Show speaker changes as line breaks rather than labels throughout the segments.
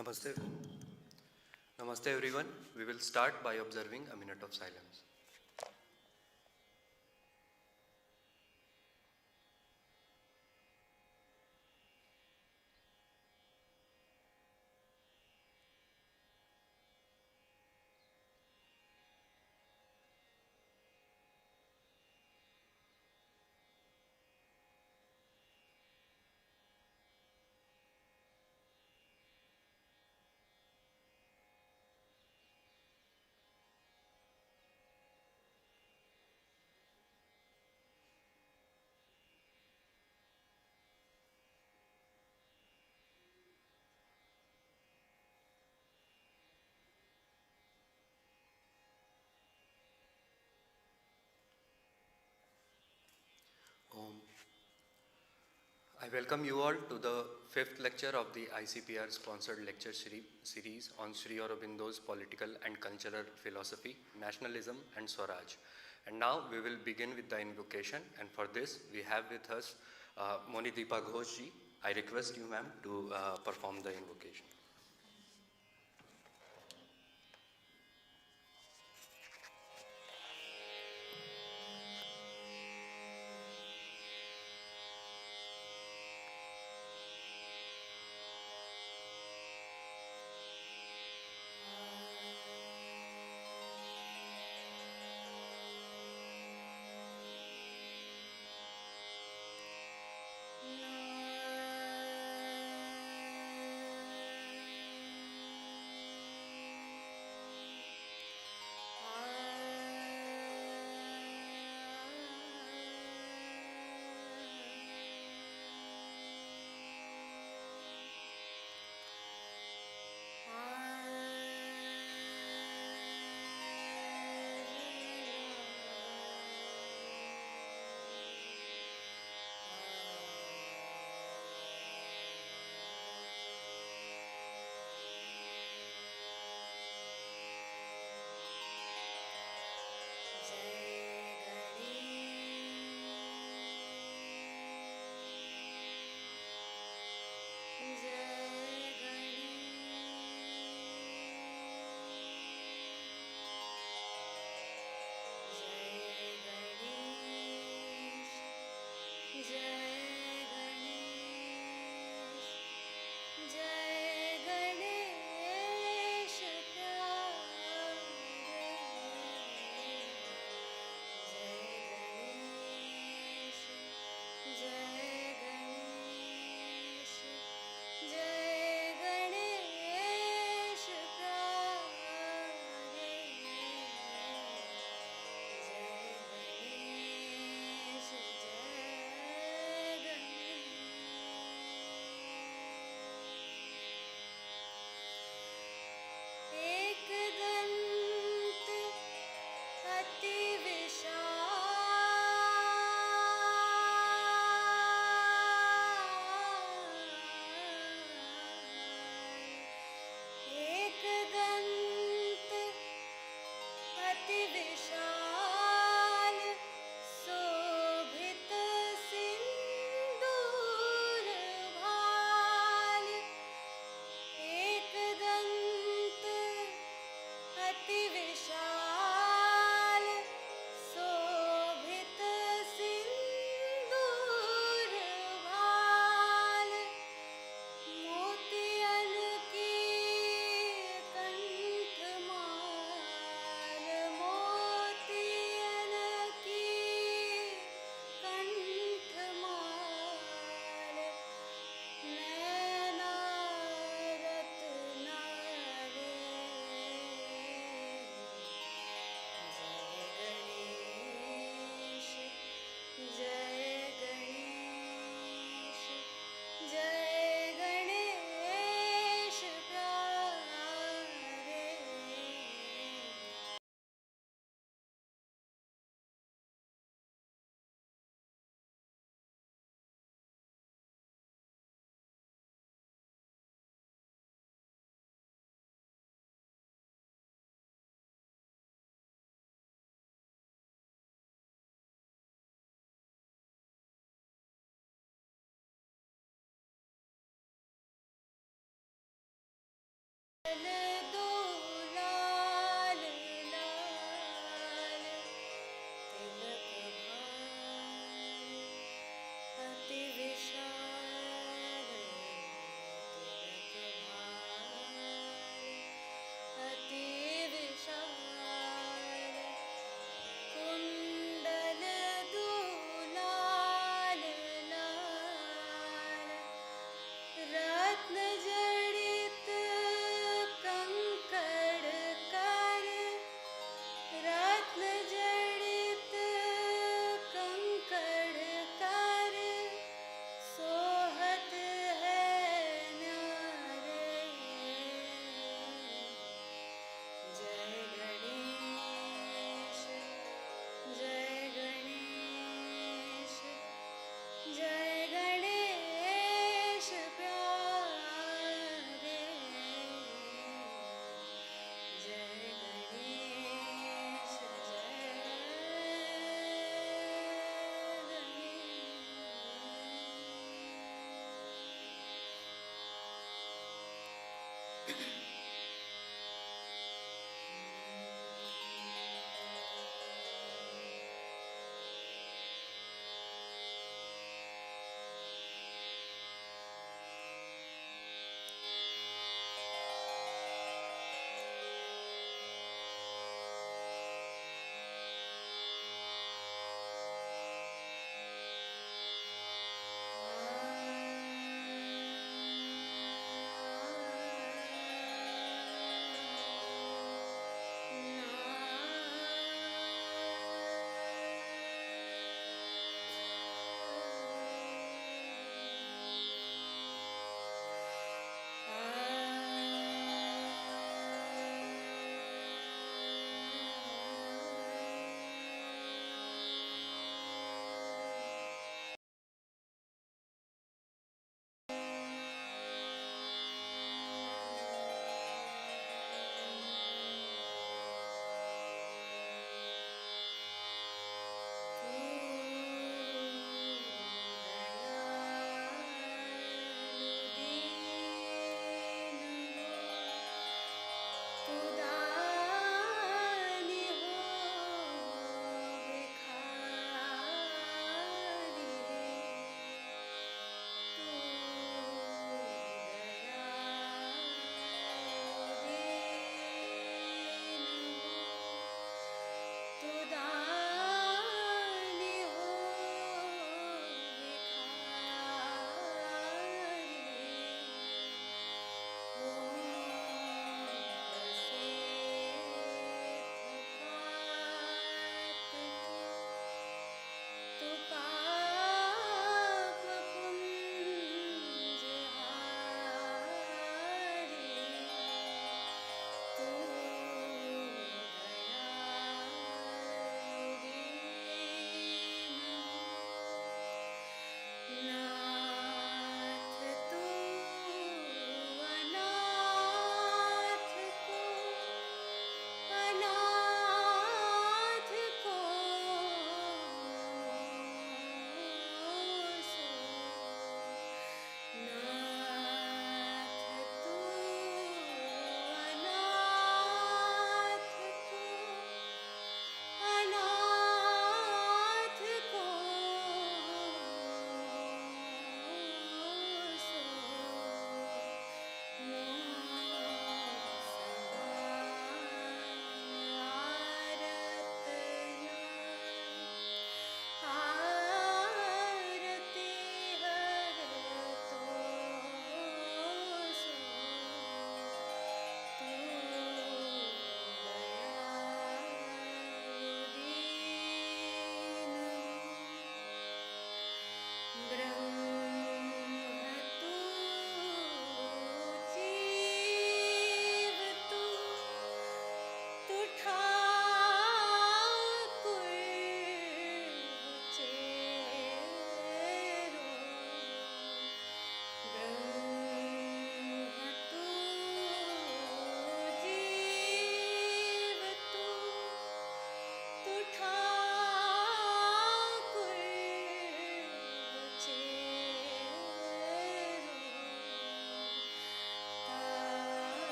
Namaste. Namaste everyone. We will start by observing a minute of silence. Om. I welcome you all to the fifth lecture of the ICPR sponsored lecture series on Sri Aurobindo's political and cultural philosophy, nationalism and Swaraj. And now we will begin with the invocation, and for this we have with us Monideepa Ghosh ji. I request you ma'am to perform the invocation.
दो लाल लाल तिलक भार अति विशाल तिलक भार अति विशाल कुंडल दो लाल लाल रत्न जड़ित कंगन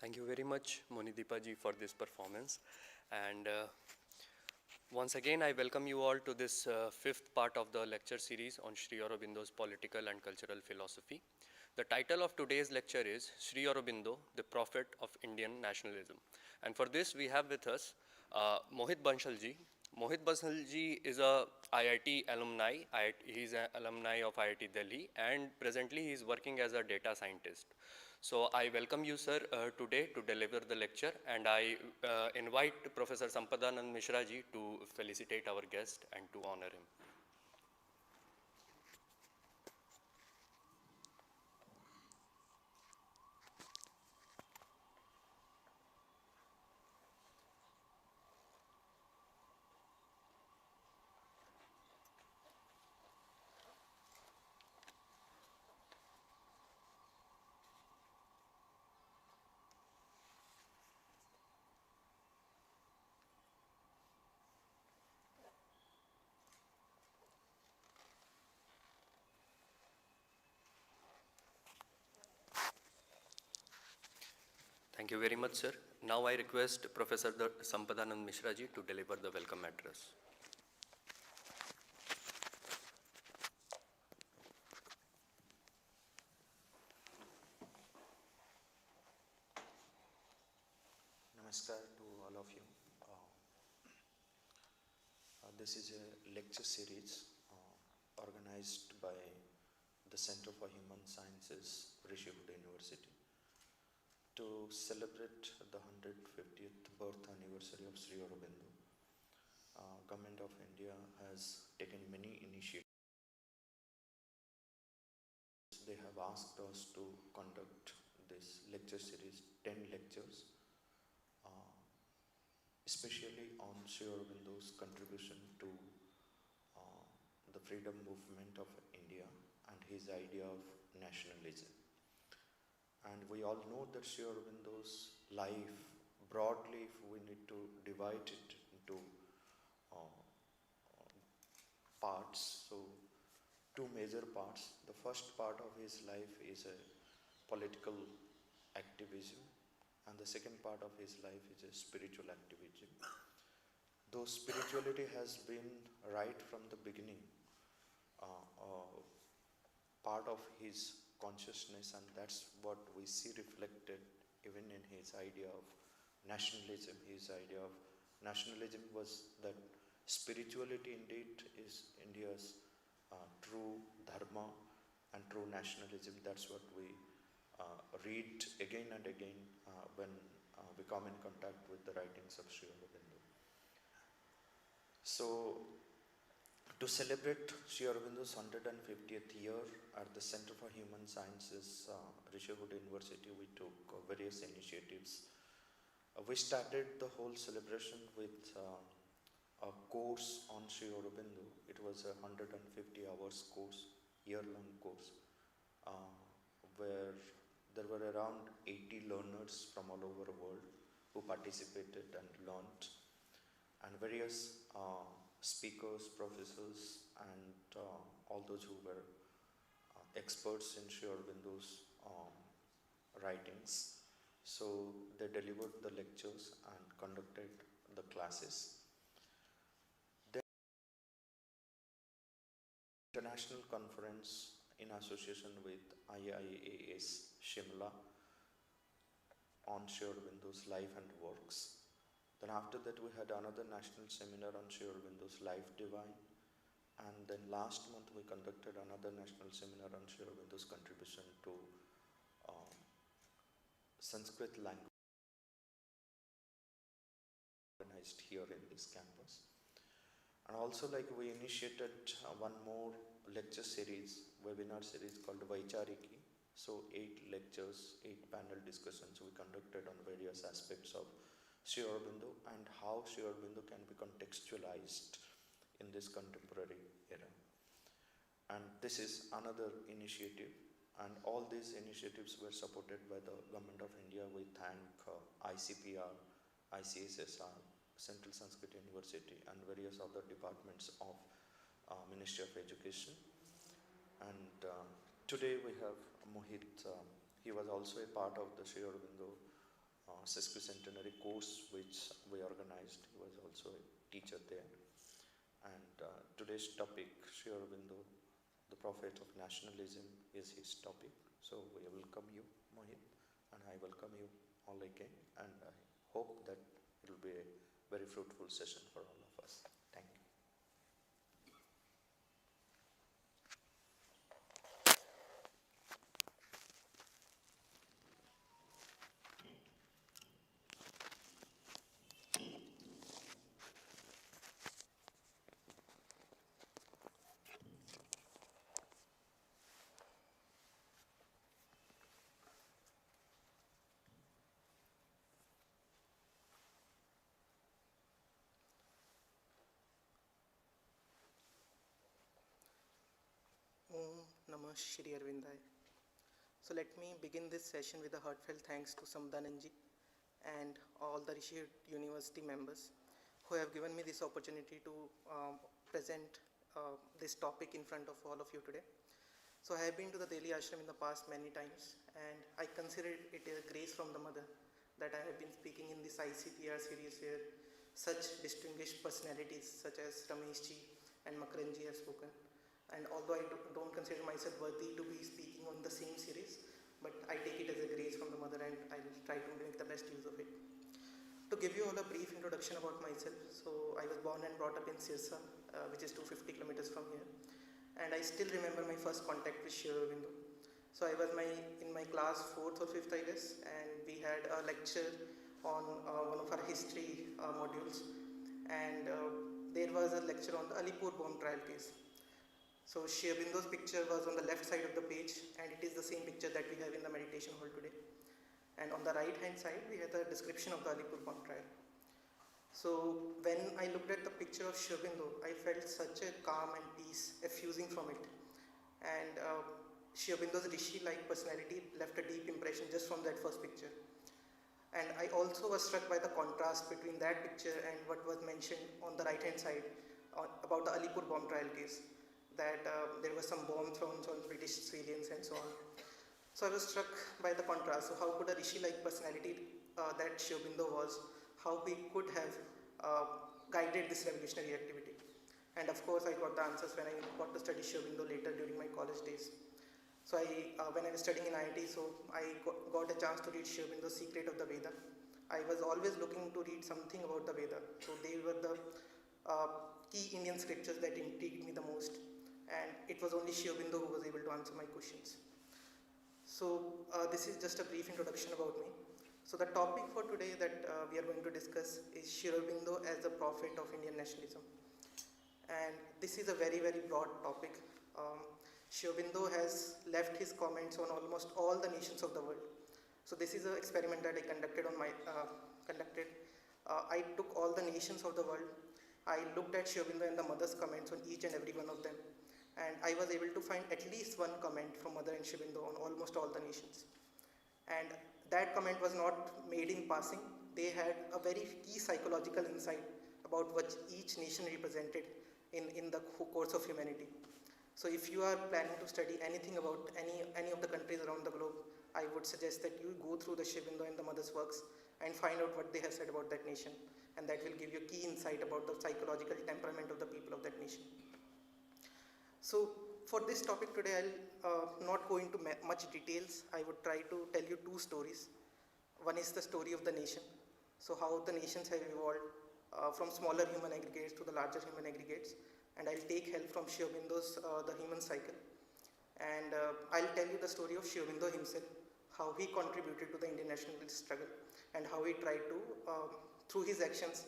Thank you very much, Monideepa ji, for this performance. And once again, I welcome you all to this fifth part of the lecture series on Sri Aurobindo's political and cultural philosophy. The title of today's lecture is Sri Aurobindo, the Prophet of Indian Nationalism. And for this, we have with us Mohit Bansal ji. Mohit Bansal ji is a IIT alumni. He is an alumni of IIT Delhi, and presently he is working as a data scientist. So I welcome you, sir, today to deliver the lecture, and I invite Professor Sampadanand Mishra ji to felicitate our guest and to honor him. Thank you very much, sir. Now I request Professor Sampadanand Mishra ji to deliver the welcome address.
Namaskar to all of you. This is a lecture series organized by the Center for Human Sciences, Rishikesh University, to celebrate the 150th birth anniversary of Sri Aurobindo. Government of India has taken many initiatives. They have asked us to conduct this lecture series, 10 lectures, especially on Sri Aurobindo's contribution to the freedom movement of India and his idea of nationalism. And we all know that Sri Aurobindo's life, broadly, if we need to divide it into parts, so two major parts. The first part of his life is a political activism, and the second part of his life is a spiritual activism. Though spirituality has been right from the beginning part of his consciousness, and that's what we see reflected even in his idea of nationalism. His idea of nationalism was that spirituality indeed is India's true dharma and true nationalism. That's what we read again and again when we come in contact with the writings of Sri Aurobindo. So, to celebrate Sri Aurobindo's 150th year at the Center for Human Sciences, Rishikesh University, we took various initiatives. We started the whole celebration with a course on Sri Aurobindo. It was a 150 hours course, year-long course, where there were around 80 learners from all over the world who participated and learned, and various speakers, professors, and all those who were experts in Sri Aurobindo's writings. So they delivered the lectures and conducted the classes. Then international conference in association with IIAS Shimla on Sri Aurobindo's life and works. Then after that we had another national seminar on Sri Aurobindo's life divine, and then last month we conducted another national seminar on Sri Aurobindo's contribution to Sanskrit language organized here in this campus. And also, like, we initiated one more lecture series, webinar series called Vaichariki. So 8 lectures, 8 panel discussions we conducted on various aspects of Sri Aurobindo and how Sri Aurobindo can be contextualized in this contemporary era. And this is another initiative, and all these initiatives were supported by the Government of India. We thank ICPR, ICSSR, Central Sanskrit University, and various other departments of Ministry of Education. And today we have Mohit. He was also a part of the Sri Aurobindo sesquicentenary course which we organized. He was also a teacher there. And today's topic, Sri Aurobindo, the prophet of nationalism, is his topic. So we welcome you, Mohit, and I welcome you all again. And I hope that it will be a very fruitful session for all of us. Thank you.
Om Namah Shri Arvindaya. So let me begin this session with a heartfelt thanks to Samdananji and all the Rishi University members who have given me this opportunity to present this topic in front of all of you today. So I have been to the Delhi Ashram in the past many times, and I consider it a grace from the Mother that I have been speaking in this ICPR series where such distinguished personalities such as Ramesh ji and Makaranji have spoken. And although I don't consider myself worthy to be speaking on the same series, but I take it as a grace from the Mother and I will try to make the best use of it. To give you all a brief introduction about myself, so I was born and brought up in Sirsa, which is 250 kilometers from here. And I still remember my first contact with Sri Aurobindo. So I was in my class 4th or 5th, I guess, and we had a lecture on one of our history modules. And there was a lecture on the Alipur bomb trial case. So Sri Aurobindo's picture was on the left side of the page, and it is the same picture that we have in the meditation hall today. And on the right hand side, we have the description of the Alipur bomb trial. So when I looked at the picture of Sri Aurobindo, I felt such a calm and peace effusing from it. And Sri Aurobindo's Rishi-like personality left a deep impression just from that first picture. And I also was struck by the contrast between that picture and what was mentioned on the right hand side about the Alipur bomb trial case. That there was some bomb thrown on British civilians and so on. So I was struck by the contrast. So how could a Rishi-like personality that Sri Aurobindo was, how he could have guided this revolutionary activity? And of course I got the answers when I got to study Sri Aurobindo later during my college days. So when I was studying in IIT, so I got a chance to read Sri Aurobindo's Secret of the Veda. I was always looking to read something about the Veda. So they were the key Indian scriptures that intrigued me the most. And it was only Sri Aurobindo who was able to answer my questions. So this is just a brief introduction about me. So the topic for today that we are going to discuss is Sri Aurobindo as the prophet of Indian nationalism. And this is a very, very broad topic. Sri Aurobindo has left his comments on almost all the nations of the world. So this is an experiment that I conducted on I took all the nations of the world. I looked at Sri Aurobindo and the Mother's comments on each and every one of them. And I was able to find at least one comment from Mother and Sri Aurobindo on almost all the nations. And that comment was not made in passing. They had a very key psychological insight about what each nation represented in the course of humanity. So if you are planning to study anything about any of the countries around the globe, I would suggest that you go through the Sri Aurobindo and the Mother's works and find out what they have said about that nation. And that will give you a key insight about the psychological temperament of the people of that nation. So for this topic today, I'll not go into much details. I would try to tell you two stories. One is the story of the nation. So how the nations have evolved from smaller human aggregates to the larger human aggregates. And I'll take help from Sri Aurobindo's The Human Cycle. And I'll tell you the story of Sri Aurobindo himself, how he contributed to the Indian nationalist struggle and how he tried to, through his actions,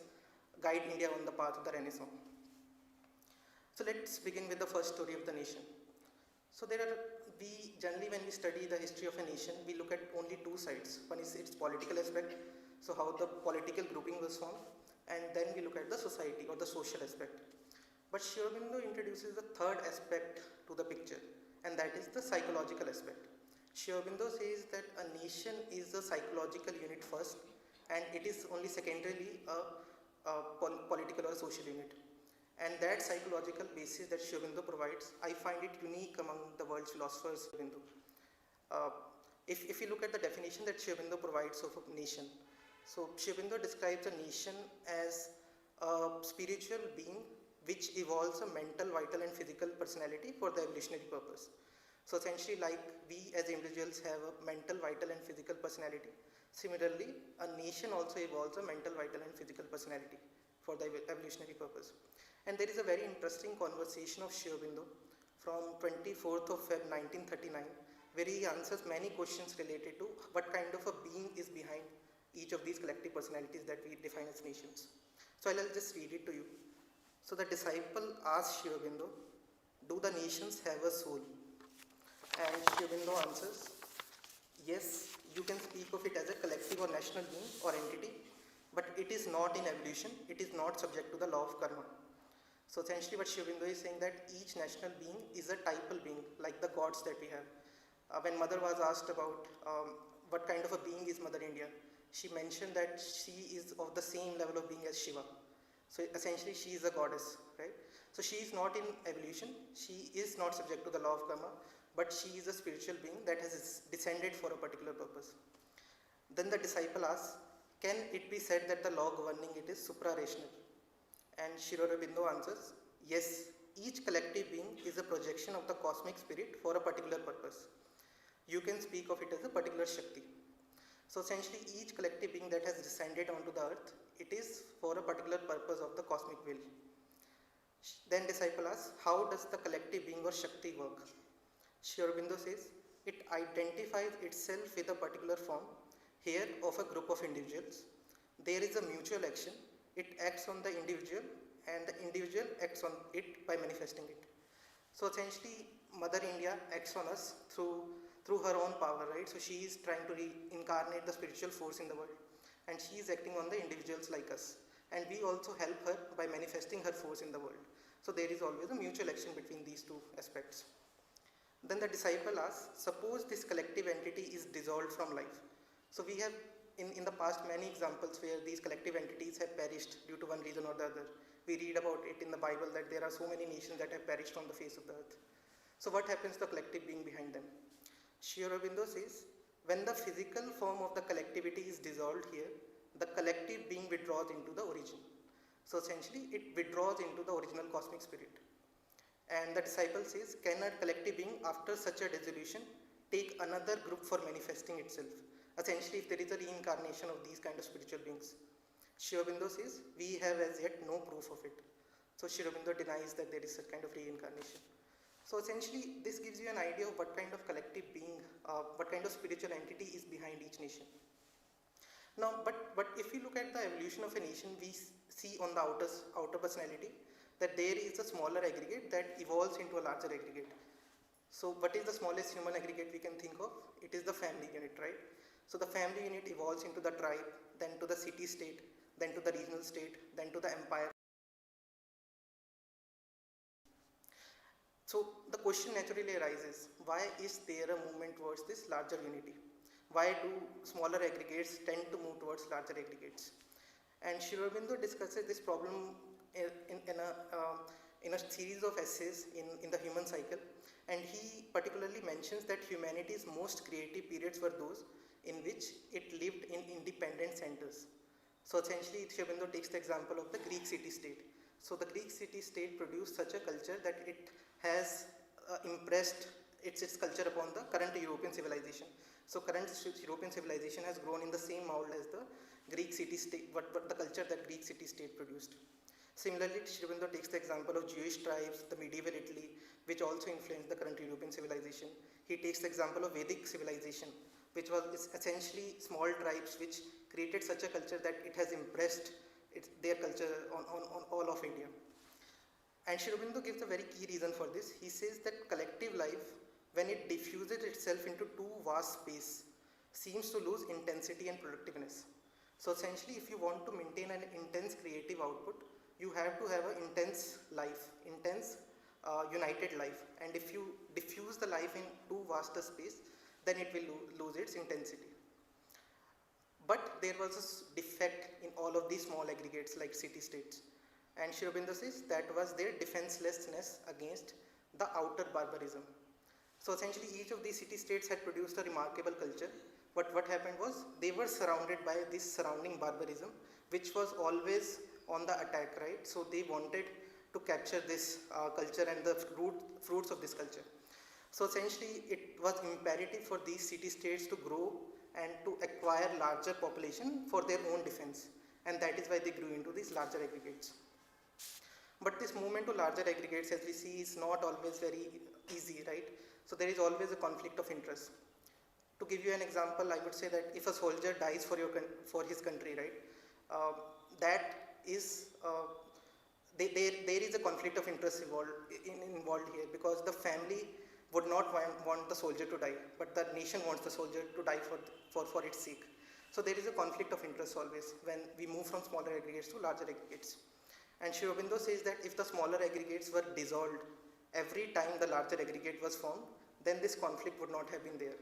guide India on the path of the Renaissance. So let's begin with the first story of the nation. So we generally, when we study the history of a nation, we look at only two sides. One is its political aspect, so how the political grouping was formed, and then we look at the society or the social aspect. But Sri Aurobindo introduces the third aspect to the picture, and that is the psychological aspect. Sri Aurobindo says that a nation is a psychological unit first, and it is only secondarily a political or social unit. And that psychological basis that Sri Aurobindo provides, I find it unique among the world's philosophers. If you look at the definition that Sri Aurobindo provides of a nation, So Sri Aurobindo describes a nation as a spiritual being which evolves a mental, vital and physical personality for the evolutionary purpose. So essentially, like we as individuals have a mental, vital and physical personality, similarly a nation also evolves a mental, vital and physical personality for the evolutionary purpose. And there is a very interesting conversation of Sri Aurobindo from 24th of Feb 1939, where he answers many questions related to what kind of a being is behind each of these collective personalities that we define as nations. So I'll just read it to you. So the disciple asks Sri Aurobindo, do the nations have a soul? And Sri Aurobindo answers, yes, you can speak of it as a collective or national being or entity, but it is not in evolution, it is not subject to the law of karma. So essentially what Sri Aurobindo is saying that each national being is a typal being, like the gods that we have. When Mother was asked about what kind of a being is Mother India, she mentioned that she is of the same level of being as Shiva. So essentially she is a goddess, right? So she is not in evolution, she is not subject to the law of karma, but she is a spiritual being that has descended for a particular purpose. Then the disciple asks, can it be said that the law governing it is supra-rational? And Sri Aurobindo answers, yes, each collective being is a projection of the cosmic spirit for a particular purpose. You can speak of it as a particular Shakti. So essentially each collective being that has descended onto the earth, it is for a particular purpose of the cosmic will. Then disciple asks, how does the collective being or Shakti work? Sri Aurobindo says, it identifies itself with a particular form, here of a group of individuals. There is a mutual action, it acts on the individual and the individual acts on it by manifesting it. So essentially Mother India acts on us through her own power, right? So she is trying to reincarnate the spiritual force in the world and she is acting on the individuals like us, and we also help her by manifesting her force in the world. So there is always a mutual action between these two aspects. Then the disciple asks, suppose this collective entity is dissolved from life. So we have in the past many examples where these collective entities have perished due to one reason or the other. We read about it in the Bible that there are so many nations that have perished on the face of the earth. So what happens to the collective being behind them? Sri Aurobindo says, when the physical form of the collectivity is dissolved here, the collective being withdraws into the origin. So essentially it withdraws into the original cosmic spirit. And the disciple says, can a collective being after such a dissolution take another group for manifesting itself? Essentially if there is a reincarnation of these kind of spiritual beings. Sri Aurobindo says, we have as yet no proof of it. So Sri Aurobindo denies that there is such kind of reincarnation. So essentially this gives you an idea of what kind of collective being, what kind of spiritual entity is behind each nation. Now, but if you look at the evolution of a nation, we see on the outer personality that there is a smaller aggregate that evolves into a larger aggregate. So what is the smallest human aggregate we can think of? It is the family unit, right? So the family unit evolves into the tribe, then to the city state, then to the regional state, then to the empire. So the question naturally arises, why is there a movement towards this larger unity? Why do smaller aggregates tend to move towards larger aggregates? And Sri Aurobindo discusses this problem in a series of essays in the human cycle, and he particularly mentions that humanity's most creative periods were those in which it lived in independent centers. So essentially Sri Aurobindo takes the example of the Greek city-state. So the Greek city-state produced such a culture that it has impressed its culture upon the current European civilization. So current European civilization has grown in the same mold as the Greek city-state, but the culture that Greek city-state produced. Similarly, Sri Aurobindo takes the example of Jewish tribes, the medieval Italy, which also influenced the current European civilization. He takes the example of Vedic civilization, which was essentially small tribes which created such a culture that it has impressed their culture on all of India. And Sri Aurobindo gives a very key reason for this. He says that collective life, when it diffuses itself into too vast space, seems to lose intensity and productiveness. So essentially, if you want to maintain an intense creative output, you have to have an intense life, intense united life. And if you diffuse the life in too vast a space, then it will lose its intensity. But there was a defect in all of these small aggregates like city-states. And Sri Aurobindo says that was their defenselessness against the outer barbarism. So essentially each of these city-states had produced a remarkable culture, but what happened was they were surrounded by this surrounding barbarism, which was always on the attack, right? So they wanted to capture this culture and the fruits of this culture. So essentially it was imperative for these city-states to grow and to acquire larger population for their own defense, and that is why they grew into these larger aggregates. But this movement to larger aggregates, as we see, is not always very easy, right? So there is always a conflict of interest. To give you an example, I would say that if a soldier dies for his country, right, that is there is a conflict of interest involved here, because the family would not want the soldier to die, but the nation wants the soldier to die for its sake. So there is a conflict of interest always when we move from smaller aggregates to larger aggregates. And Sri Aurobindo says that if the smaller aggregates were dissolved every time the larger aggregate was formed, then this conflict would not have been there.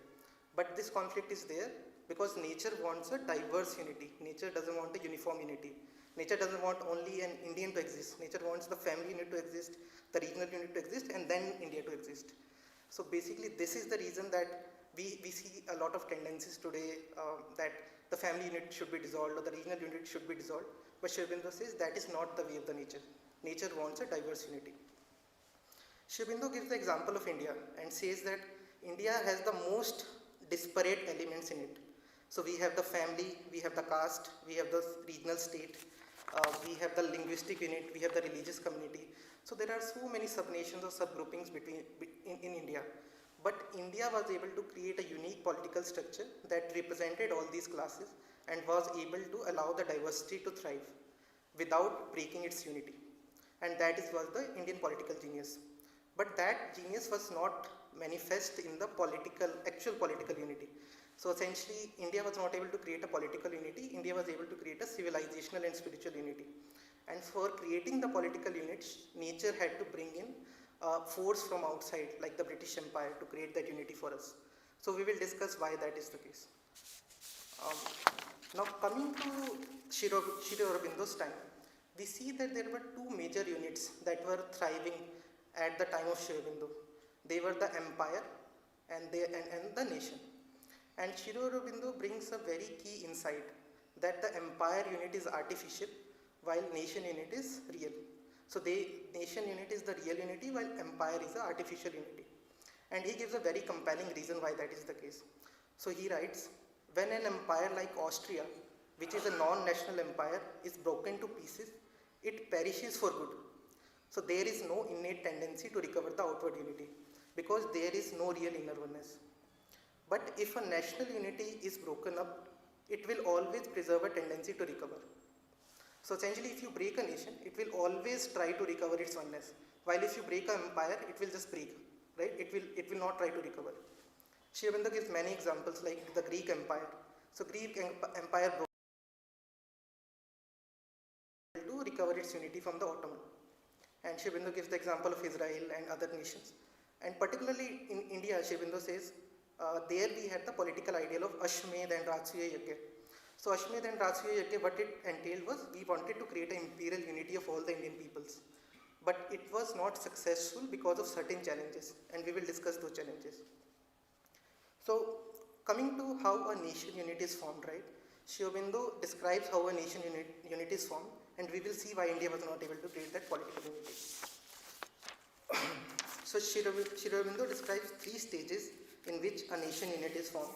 But this conflict is there because nature wants a diverse unity. Nature doesn't want a uniform unity. Nature doesn't want only an Indian to exist. Nature wants the family unit to exist, the regional unit to exist, and then India to exist. So basically this is the reason that we see a lot of tendencies today that the family unit should be dissolved or the regional unit should be dissolved. But Sri Aurobindo says that is not the way of the nature. Nature wants a diverse unity. Sri Aurobindo gives the example of India and says that India has the most disparate elements in it. So we have the family, we have the caste, we have the regional state, we have the linguistic unit, we have the religious community. So there are so many subnations or subgroupings in India. But India was able to create a unique political structure that represented all these classes and was able to allow the diversity to thrive without breaking its unity. And that was the Indian political genius. But that genius was not manifest in the actual political unity. So essentially, India was not able to create a political unity. India was able to create a civilizational and spiritual unity. And for creating the political units, nature had to bring in force from outside, like the British Empire, to create that unity for us. So we will discuss why that is the case. Now coming to Sri Aurobindo's time, we see that there were two major units that were thriving at the time of Sri Aurobindo. They were the empire and the nation. And Sri Aurobindo brings a very key insight that the empire unit is artificial while nation unit is real. So nation unit is the real unity while empire is the artificial unity. And he gives a very compelling reason why that is the case. So he writes, when an empire like Austria, which is a non-national empire, is broken to pieces, it perishes for good. So there is no innate tendency to recover the outward unity because there is no real inner oneness. But if a national unity is broken up, it will always preserve a tendency to recover. So essentially, if you break a nation, it will always try to recover its oneness. While if you break an empire, it will just break, right? It will not try to recover. Sri Aurobindo gives many examples like the Greek Empire. So Greek Empire broke to recover its unity from the Ottoman. And Sri Aurobindo gives the example of Israel and other nations. And particularly in India, Sri Aurobindo says, there we had the political ideal of Ashwamedh and Rajasuya Yajna. So Ashwamedh and Rajasuya Yajna, what it entailed was we wanted to create an imperial unity of all the Indian peoples. But it was not successful because of certain challenges, and we will discuss those challenges. So coming to how a nation unit is formed, right? Sri Aurobindo describes how a nation unit is formed, and we will see why India was not able to create that political unity. So Sri Aurobindo describes three stages in which a nation unit is formed.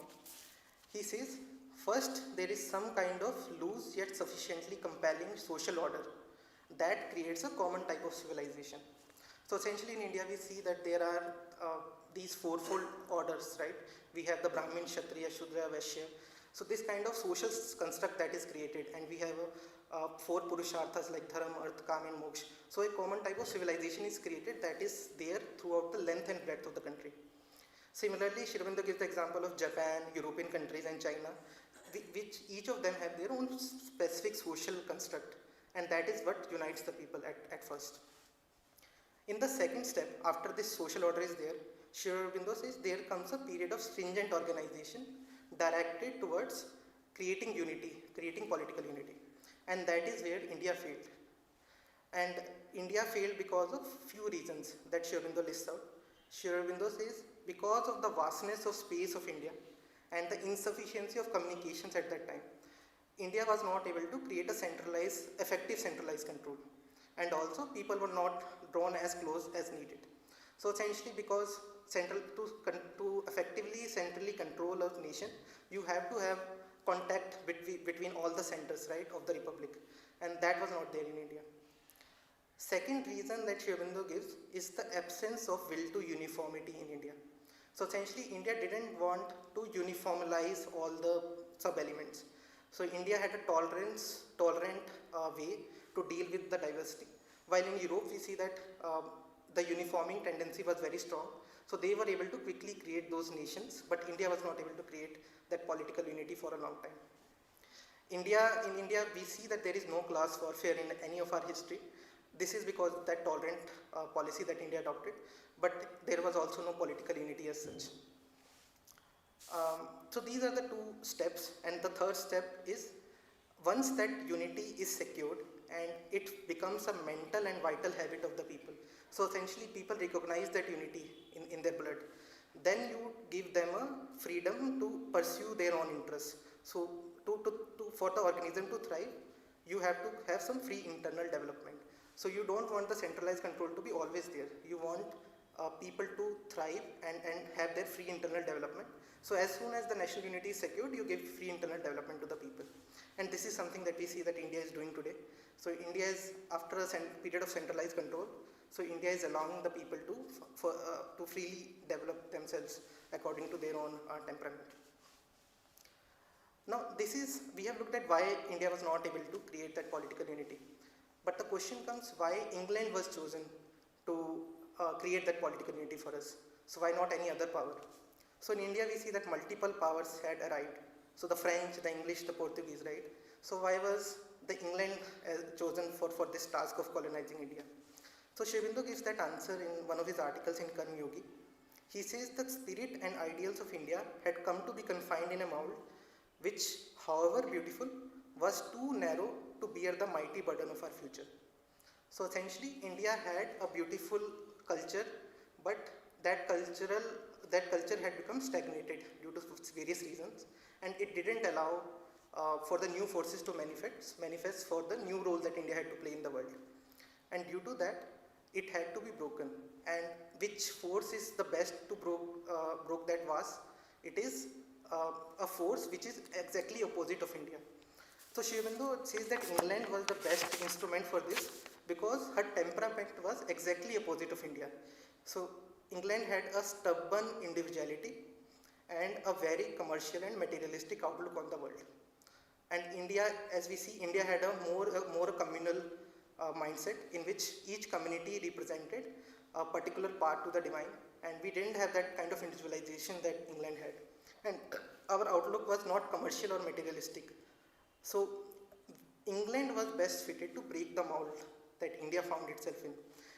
He says, first, there is some kind of loose yet sufficiently compelling social order that creates a common type of civilization. So essentially in India we see that there are these fourfold orders, right? We have the Brahmin, Kshatriya, Shudra, Vaishya. So this kind of social construct that is created, and we have four Purusharthas like Dharma, Arth, Kam and Moksha. So a common type of civilization is created that is there throughout the length and breadth of the country. Similarly, Sri Aurobindo gives the example of Japan, European countries and China, which each of them have their own specific social construct, and that is what unites the people at first. In the second step, after this social order is there, Sri Aurobindo says there comes a period of stringent organization directed towards creating unity, creating political unity, and that is where India failed. And India failed because of few reasons that Sri Aurobindo lists out. Sri Aurobindo says because of the vastness of space of India and the insufficiency of communications at that time, India was not able to create a effective centralized control. And also people were not drawn as close as needed. So essentially, because to effectively centrally control a nation, you have to have contact between all the centers, right, of the republic, and that was not there in India. Second reason that Sri Aurobindo gives is the absence of will to uniformity in India. So essentially, India didn't want to uniformize all the sub-elements. So India had a tolerant way to deal with the diversity. While in Europe, we see that the uniforming tendency was very strong. So they were able to quickly create those nations, but India was not able to create that political unity for a long time. In India, we see that there is no class warfare in any of our history. This is because of that tolerant policy that India adopted, but there was also no political unity as such. So these are the two steps, and the third step is, once that unity is secured and it becomes a mental and vital habit of the people. So essentially people recognize that unity in their blood. Then you give them a freedom to pursue their own interests. So for the organism to thrive, you have to have some free internal development. So you don't want the centralized control to be always there. You want people to thrive and have their free internal development. So as soon as the national unity is secured, you give free internal development to the people. And this is something that we see that India is doing today. So India is, after a period of centralized control, so India is allowing the people to freely develop themselves according to their own temperament. Now we have looked at why India was not able to create that political unity. But the question comes, why England was chosen to create that political unity for us? So why not any other power? So in India, we see that multiple powers had arrived. So the French, the English, the Portuguese, right? So why was the England chosen for this task of colonizing India? So Sri Aurobindo gives that answer in one of his articles in Karma Yogi. He says that spirit and ideals of India had come to be confined in a mold, which, however beautiful, was too narrow to bear the mighty burden of our future. So essentially, India had a beautiful culture, but that culture had become stagnated due to various reasons, and it didn't allow for the new forces to manifest for the new role that India had to play in the world. And due to that, it had to be broken. And which force is the best to broke that vase? It is a force which is exactly opposite of India. So Sri Aurobindo says that England was the best instrument for this because her temperament was exactly opposite of India. So England had a stubborn individuality and a very commercial and materialistic outlook on the world. And India, as we see, India had a more communal mindset in which each community represented a particular part to the divine, and we didn't have that kind of individualization that England had. And our outlook was not commercial or materialistic. So England was best fitted to break the mold that India found itself in.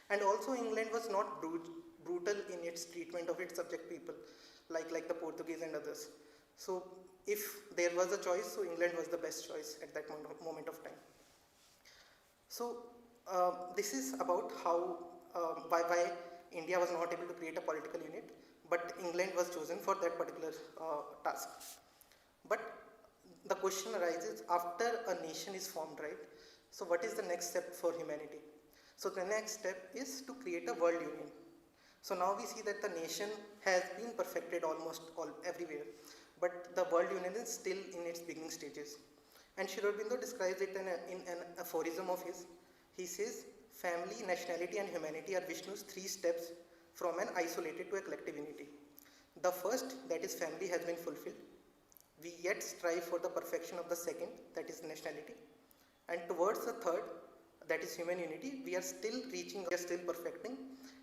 And also England was not brutal in its treatment of its subject people, like the Portuguese and others. So if there was a choice, so England was the best choice at that moment of time. So this is about how why India was not able to create a political unit, but England was chosen for that particular task. But the question arises, after a nation is formed, right? So what is the next step for humanity? So the next step is to create a world union. So now we see that the nation has been perfected almost everywhere, but the world union is still in its beginning stages. And Sri Aurobindo describes it in an aphorism of his. He says, family, nationality and humanity are Vishnu's 3 steps from an isolated to a collective unity. The first, that is family, has been fulfilled. We yet strive for the perfection of the second, that is nationality. And towards the third, that is human unity, we are still perfecting.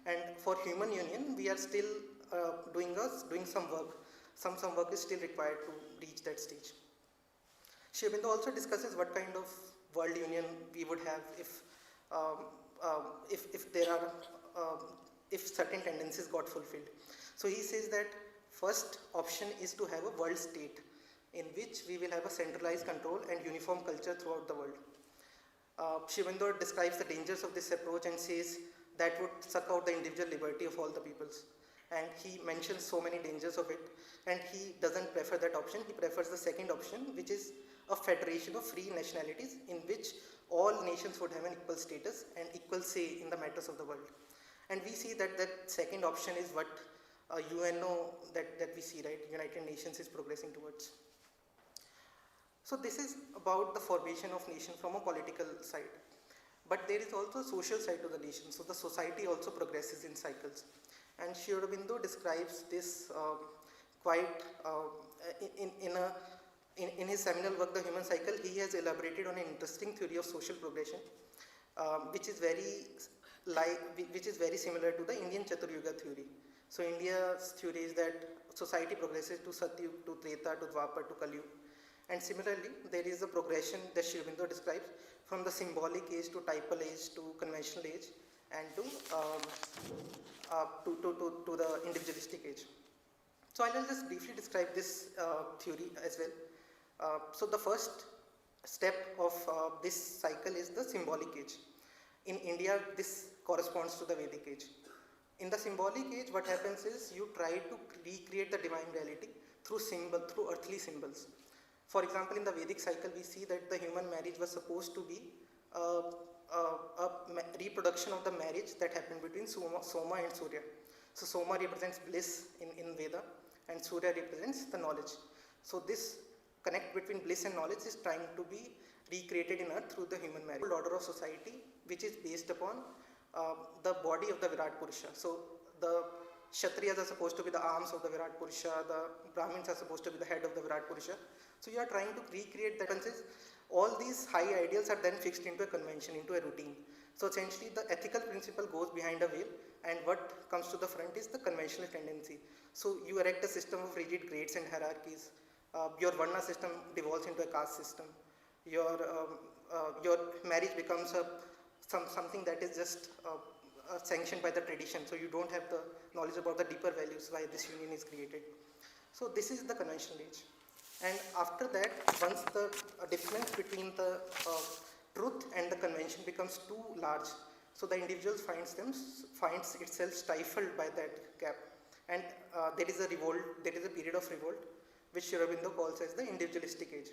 And for human union, we are still doing some work. Some work is still required to reach that stage. Sri Aurobindo also discusses what kind of world union we would have if certain tendencies got fulfilled. So he says that first option is to have a world state in which we will have a centralized control and uniform culture throughout the world. Sri Aurobindo describes the dangers of this approach and says that would suck out the individual liberty of all the peoples. and he mentions so many dangers of it, and he doesn't prefer that option. He prefers the second option, which is a federation of free nationalities in which all nations would have an equal status and equal say in the matters of the world. And we see that that second option is what UNO that we see, right, United Nations is progressing towards. So this is about the formation of nation from a political side. But there is also a social side to the nation. So the society also progresses in cycles. And Sri Aurobindo describes this quite in his seminal work, The Human Cycle. He has elaborated on an interesting theory of social progression, which is very similar to the Indian Chaturyuga theory. So India's theory is that society progresses to Satyug, to Treta, to Dwapar, to Kalyug. And similarly, there is a progression that Sri Aurobindo describes from the symbolic age to typal age to conventional age and to the individualistic age. So I will just briefly describe this theory as well. So the first step of this cycle is the symbolic age. In India, this corresponds to the Vedic age. In the symbolic age, what happens is you try to recreate the divine reality through earthly symbols. For example, in the Vedic cycle, we see that the human marriage was supposed to be a reproduction of the marriage that happened between Soma and Surya. So Soma represents bliss in Veda, and Surya represents the knowledge. So this connect between bliss and knowledge is trying to be recreated in earth through the human marriage. The order of society, which is based upon the body of the Virat Purusha. So the Kshatriyas are supposed to be the arms of the Virat Purusha, the Brahmins are supposed to be the head of the Virat Purusha. So you are trying to recreate that. All these high ideals are then fixed into a convention, into a routine. So essentially the ethical principle goes behind a veil, and what comes to the front is the conventional tendency. So you erect a system of rigid grades and hierarchies. Your Varna system devolves into a caste system. Your marriage becomes something that is just sanctioned by the tradition. So you don't have the knowledge about the deeper values why this union is created. So this is the conventional age. And after that, once the difference between the truth and the convention becomes too large, so the individual finds itself stifled by that gap. And there is a revolt, there is a period of revolt, which Sri Aurobindo calls as the individualistic age.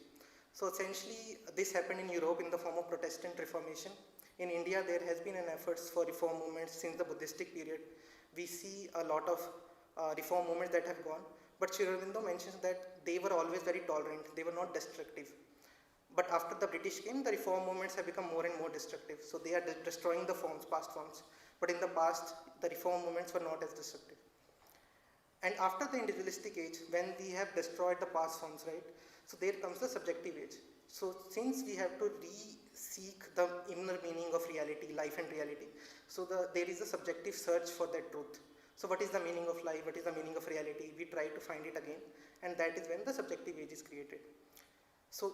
So essentially, this happened in Europe in the form of Protestant Reformation. In India, there has been an efforts for reform movements since the Buddhistic period. We see a lot of reform movements that have gone. But Sri Aurobindo mentions that they were always very tolerant, they were not destructive. But after the British came, the reform movements have become more and more destructive. So they are destroying the past forms. But in the past, the reform movements were not as destructive. And after the individualistic age, when we have destroyed the past forms, right? So there comes the subjective age. So since we have to seek the inner meaning of reality, life and reality, so there is a subjective search for that truth. So what is the meaning of life? What is the meaning of reality? We try to find it again, and that is when the subjective age is created. So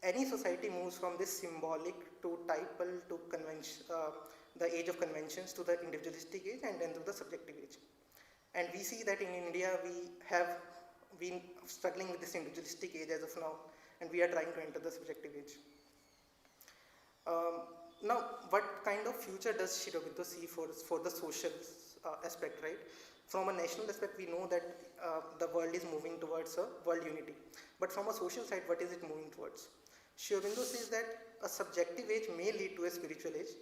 any society moves from this symbolic to typal to convention, the age of conventions, to the individualistic age, and then to the subjective age. And we see that in India we have been struggling with this individualistic age as of now, and we are trying to enter the subjective age. Now, what kind of future does Sri Aurobindo see for the social aspect, right? From a national aspect, we know that the world is moving towards a world unity. But from a social side, what is it moving towards? Sri Aurobindo says that a subjective age may lead to a spiritual age,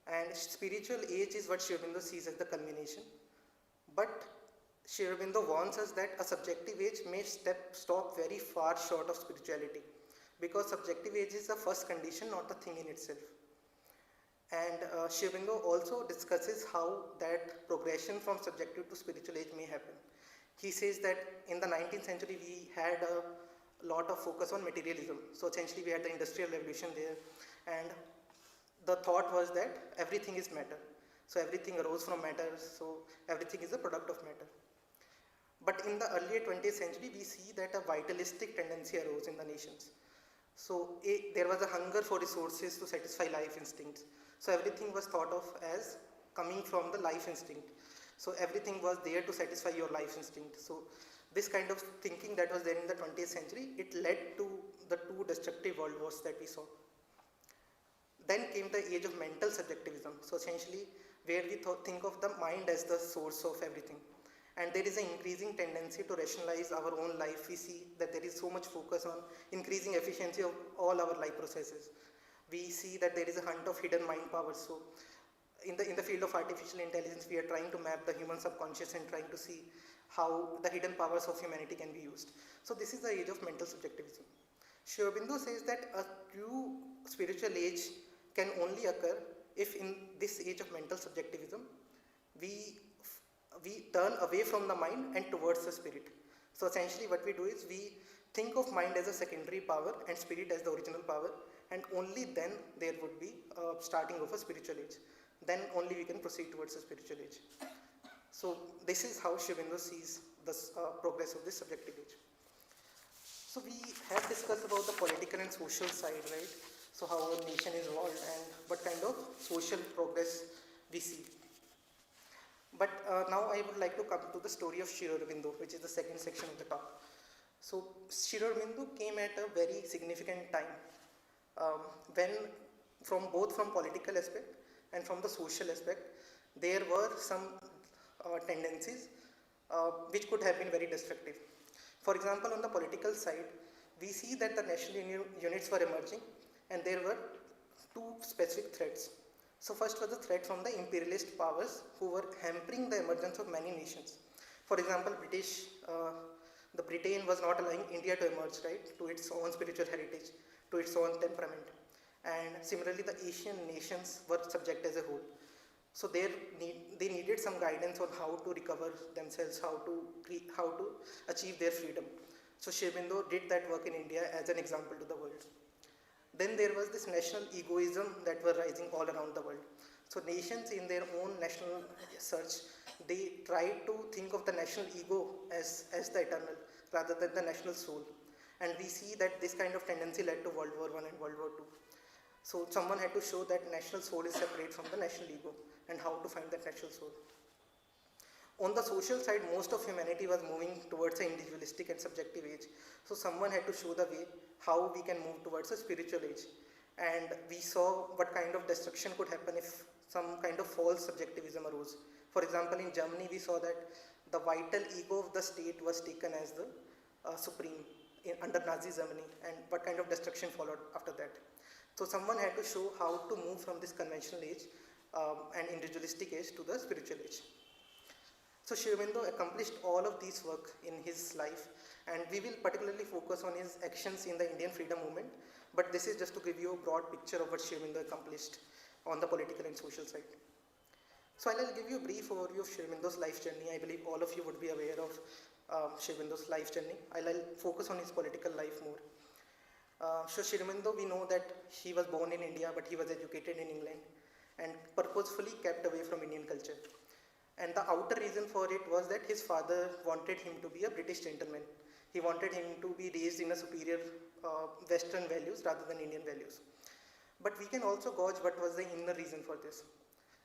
and spiritual age is what Sri Aurobindo sees as the culmination. But Sri Aurobindo warns us that a subjective age may stop very far short of spirituality, because subjective age is the first condition, not the thing in itself. And Sri Aurobindo also discusses how that progression from subjective to spiritual age may happen. He says that in the 19th century we had a lot of focus on materialism. So essentially we had the industrial revolution there, and the thought was that everything is matter. So everything arose from matter, so everything is a product of matter. But in the earlier 20th century, we see that a vitalistic tendency arose in the nations. So there was a hunger for resources to satisfy life instincts. So everything was thought of as coming from the life instinct. So everything was there to satisfy your life instinct. So this kind of thinking that was there in the 20th century, it led to the two destructive world wars that we saw. Then came the age of mental subjectivism. So essentially, where we think of the mind as the source of everything. And there is an increasing tendency to rationalize our own life. We see that there is so much focus on increasing efficiency of all our life processes. We see that there is a hunt of hidden mind power. So in the field of artificial intelligence, we are trying to map the human subconscious and trying to see how the hidden powers of humanity can be used. So this is the age of mental subjectivism. Sri Aurobindo says that a true spiritual age can only occur if in this age of mental subjectivism, we turn away from the mind and towards the spirit. So essentially what we do is we think of mind as a secondary power and spirit as the original power, and only then there would be a starting of a spiritual age. Then only we can proceed towards a spiritual age. So this is how Sri Aurobindo sees the progress of this subjective age. So we have discussed about the political and social side, right? So how our nation is evolved and what kind of social progress we see. But now I would like to come to the story of Sri Aurobindo, which is the second section of the talk. So Sri Aurobindo came at a very significant time when both from political aspect and from the social aspect, there were some tendencies which could have been very destructive. For example, on the political side, we see that the national units were emerging and there were two specific threats. So first was the threat from the imperialist powers who were hampering the emergence of many nations. For example, the Britain was not allowing India to emerge, right, to its own spiritual heritage, to its own temperament. And similarly, the Asian nations were subject as a whole. So they needed some guidance on how to recover themselves, how to achieve their freedom. So Sri Aurobindo did that work in India as an example to the world. Then there was this national egoism that were rising all around the world. So nations in their own national search, they tried to think of the national ego as the eternal rather than the national soul. And we see that this kind of tendency led to World War I and World War II. So someone had to show that national soul is separate from the national ego and how to find that national soul. On the social side, most of humanity was moving towards an individualistic and subjective age. So someone had to show the way how we can move towards a spiritual age. And we saw what kind of destruction could happen if some kind of false subjectivism arose. For example, in Germany, we saw that the vital ego of the state was taken as the supreme under Nazi Germany, and what kind of destruction followed after that. So someone had to show how to move from this conventional age and individualistic age to the spiritual age. So Sri Aurobindo accomplished all of these work in his life, and we will particularly focus on his actions in the Indian freedom movement, but this is just to give you a broad picture of what Sri Aurobindo accomplished on the political and social side. So I'll give you a brief overview of Sri Aurobindo's life journey. I believe all of you would be aware of Sri Aurobindo's life journey. I'll focus on his political life more. So Sri Aurobindo, we know that he was born in India, but he was educated in England and purposefully kept away from Indian culture. And the outer reason for it was that his father wanted him to be a British gentleman. He wanted him to be raised in a superior Western values rather than Indian values. But we can also gauge what was the inner reason for this.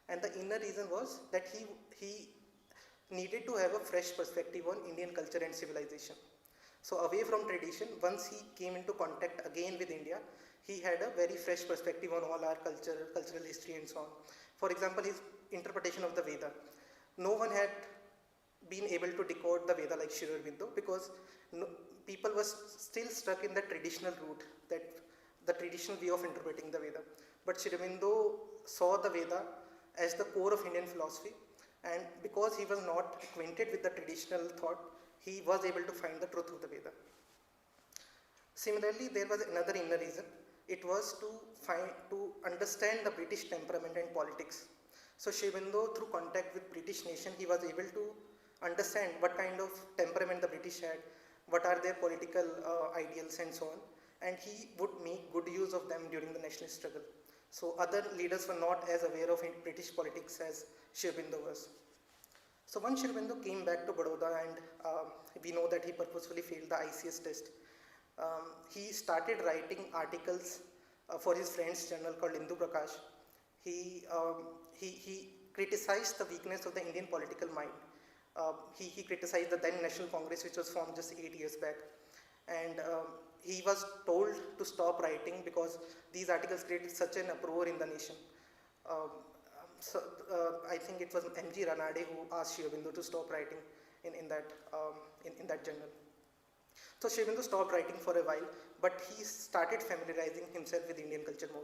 And the inner reason was that he needed to have a fresh perspective on Indian culture and civilization. So away from tradition, once he came into contact again with India, he had a very fresh perspective on all our culture, cultural history and so on. For example, his interpretation of the Veda. No one had been able to decode the Veda like Sri Aurobindo because people were still stuck in the traditional route, that the traditional way of interpreting the Veda. But Sri Aurobindo saw the Veda as the core of Indian philosophy, and because he was not acquainted with the traditional thought, he was able to find the truth of the Veda. Similarly, there was another inner reason. It was to understand the British temperament and politics. So Sri Aurobindo, through contact with British nation, he was able to understand what kind of temperament the British had, what are their political ideals and so on, and he would make good use of them during the nationalist struggle. So other leaders were not as aware of British politics as Sri Aurobindo was. So once Sri Aurobindo came back to Baroda, and we know that he purposefully failed the ICS test, he started writing articles for his friend's journal called Indu Prakash. He criticized the weakness of the Indian political mind. He criticized the then National Congress, which was formed just 8 years back. And he was told to stop writing because these articles created such an uproar in the nation. I think it was M.G. Ranade who asked Sri Aurobindo to stop writing. in that journal. So Sri Aurobindo stopped writing for a while, but he started familiarizing himself with Indian culture more.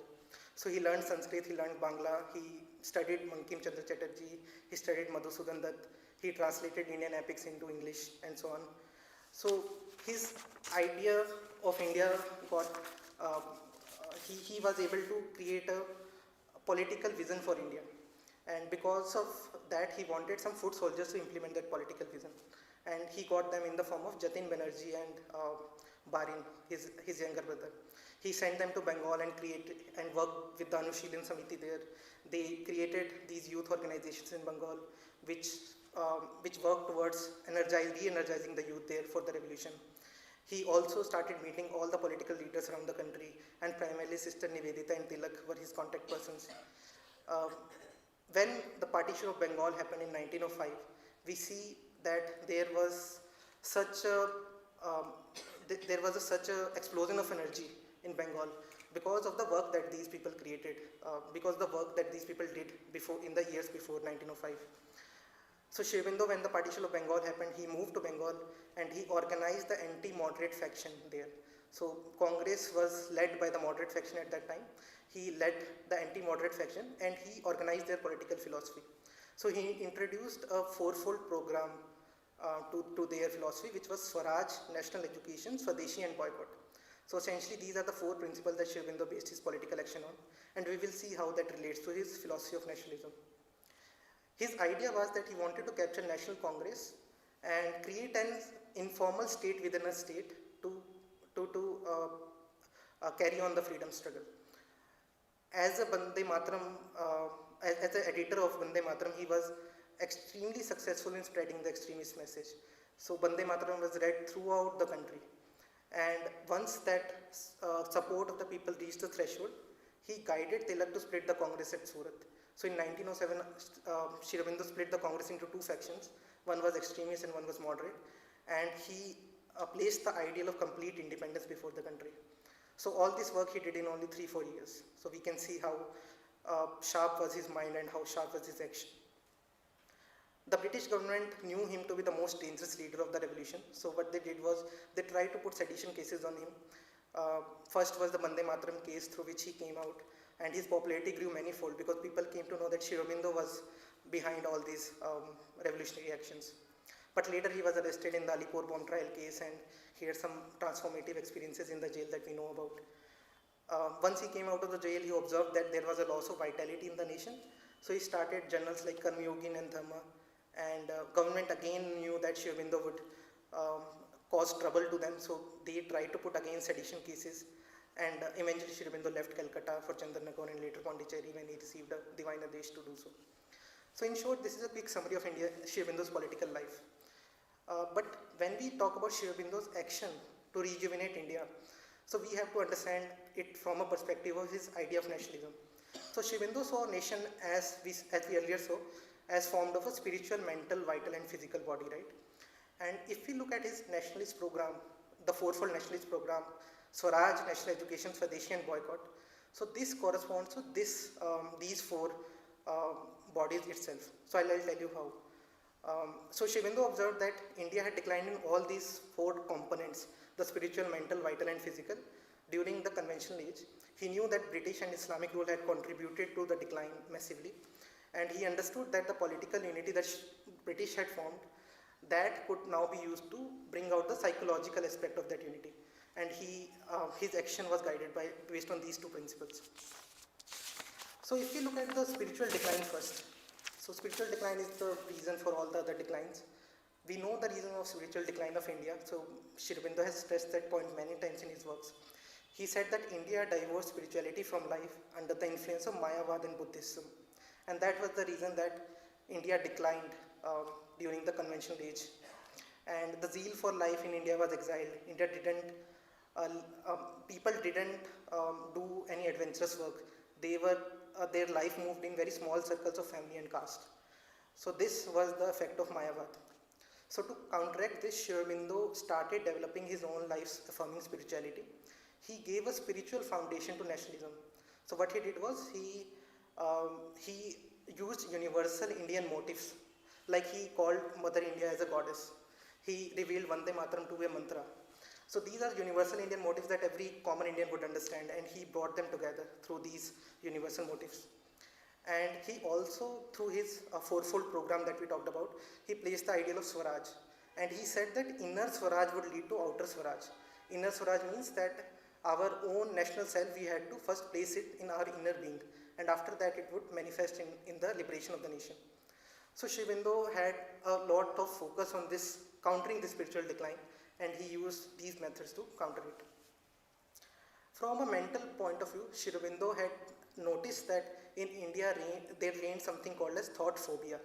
So he learned Sanskrit, he learned Bangla, he studied Bankim Chandra Chatterjee, he studied Madhusudan Dutt, he translated Indian epics into English and so on. So his idea of India got, he was able to create a political vision for India. And because of that, he wanted some foot soldiers to implement that political vision. And he got them in the form of Jatin Banerjee and Barin, his younger brother. He sent them to Bengal and worked with the Anushilin Samiti there. They created these youth organizations in Bengal, which worked towards re-energizing the youth there for the revolution. He also started meeting all the political leaders around the country, and primarily Sister Nivedita and Tilak were his contact persons. When the partition of Bengal happened in 1905, we see that there was such a explosion of energy in Bengal because of the work that these people created, because the work that these people did in the years before 1905. So Sri Aurobindo, when the partition of Bengal happened, he moved to Bengal and he organized the anti-moderate faction there. So Congress was led by the moderate faction at that time. He led the anti-moderate faction and he organized their political philosophy. So he introduced a fourfold program to their philosophy, which was Swaraj, National Education, Swadeshi and Boycott. So essentially these are the four principles that Sri Aurobindo based his political action on, and we will see how that relates to his philosophy of nationalism. His idea was that he wanted to capture National Congress and create an informal state within a state to carry on the freedom struggle. As a Bande Mataram, as an editor of Bande Mataram, he was extremely successful in spreading the extremist message. So Bande Mataram was read throughout the country. And once that support of the people reached the threshold, he guided Tilak to split the Congress at Surat. So in 1907, Sri Aurobindo split the Congress into two factions. One was extremist and one was moderate. And he placed the ideal of complete independence before the country. So all this work he did in only 3-4 years. So we can see how sharp was his mind and how sharp was his action. The British government knew him to be the most dangerous leader of the revolution. So what they did was they tried to put sedition cases on him. First was the Bande Mataram case, through which he came out, and his popularity grew manifold because people came to know that Sri Aurobindo was behind all these revolutionary actions. But later he was arrested in the Alipur bomb trial case, and he had some transformative experiences in the jail that we know about. Once he came out of the jail, he observed that there was a loss of vitality in the nation. So he started journals like Karmyogin and Dharma, and government again knew that Sri Aurobindo would cause trouble to them, so they tried to put again sedition cases, and eventually Sri Aurobindo left Calcutta for Chandernagore and later Pondicherry when he received a divine adesh to do so. So in short, this is a quick summary of Sri Aurobindo's political life. But when we talk about Sri Aurobindo's action to rejuvenate India, so we have to understand it from a perspective of his idea of nationalism. So Sri Aurobindo saw a nation as we earlier saw, as formed of a spiritual, mental, vital and physical body, right? And if we look at his nationalist program, the fourfold nationalist program, Swaraj, National Education, Swadeshi and Boycott, so this corresponds to these four bodies itself. So I'll tell you how. So Sri Aurobindo observed that India had declined in all these four components, the spiritual, mental, vital and physical, during the conventional age. He knew that British and Islamic rule had contributed to the decline massively, and he understood that the political unity that British had formed, that could now be used to bring out the psychological aspect of that unity. And his action was guided based on these two principles. So if we look at the spiritual decline first, so spiritual decline is the reason for all the other declines. We know the reason of spiritual decline of India, so Sri Aurobindo has stressed that point many times in his works. He said that India divorced spirituality from life under the influence of Mayavad and Buddhism. And that was the reason that India declined during the conventional age. And the zeal for life in India was exiled. India didn't, people didn't do any adventurous work. They were, their life moved in very small circles of family and caste. So this was the effect of Mayavad. So to counteract this, Sri Aurobindo started developing his own life's affirming spirituality. He gave a spiritual foundation to nationalism. So what he did was he used universal Indian motifs Like he called Mother India as a goddess. He revealed Vande Mataram to be a mantra. So these are universal Indian motifs that every common Indian would understand, and he brought them together through these universal motifs. And he also, through his fourfold program that we talked about, he placed the ideal of Swaraj. And he said that inner Swaraj would lead to outer Swaraj. Inner Swaraj means that our own national self, we had to first place it in our inner being. And after that, it would manifest in the liberation of the nation. So Sri Aurobindo had a lot of focus on this, countering the spiritual decline, and he used these methods to counter it. From a mental point of view, Sri Aurobindo had noticed that in India there reigned something called as thought phobia.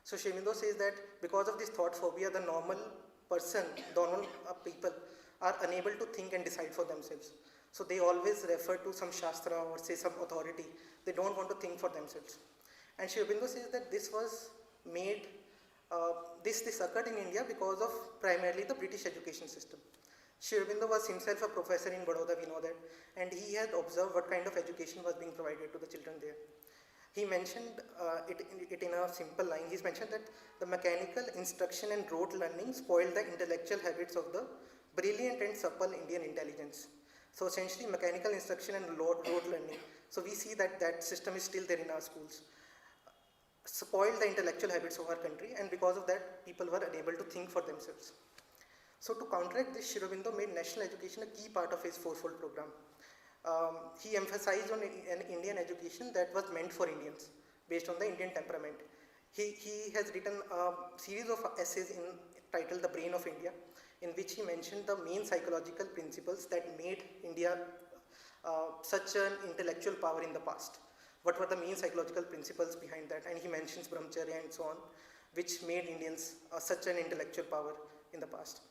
So Sri Aurobindo says that because of this thought phobia, the normal person, normal people are unable to think and decide for themselves. So they always refer to some shastra or say some authority. They don't want to think for themselves. And Sri Aurobindo says that this was made, this occurred in India because of primarily the British education system. Sri Aurobindo was himself a professor in Baroda, we know that, and he had observed what kind of education was being provided to the children there. He mentioned it in a simple line. He's mentioned that the mechanical instruction and rote learning spoiled the intellectual habits of the brilliant and supple Indian intelligence. So essentially mechanical instruction and rote learning. So we see that that system is still there in our schools. Spoiled the intellectual habits of our country, and because of that people were unable to think for themselves. So to counteract this, Sri Aurobindo made national education a key part of his fourfold program. He emphasized on an Indian education that was meant for Indians, based on the Indian temperament. He has written a series of essays titled The Brain of India, in which he mentioned the main psychological principles that made India such an intellectual power in the past. What were the main psychological principles behind that? And he mentions Brahmacharya and so on, which made Indians such an intellectual power in the past.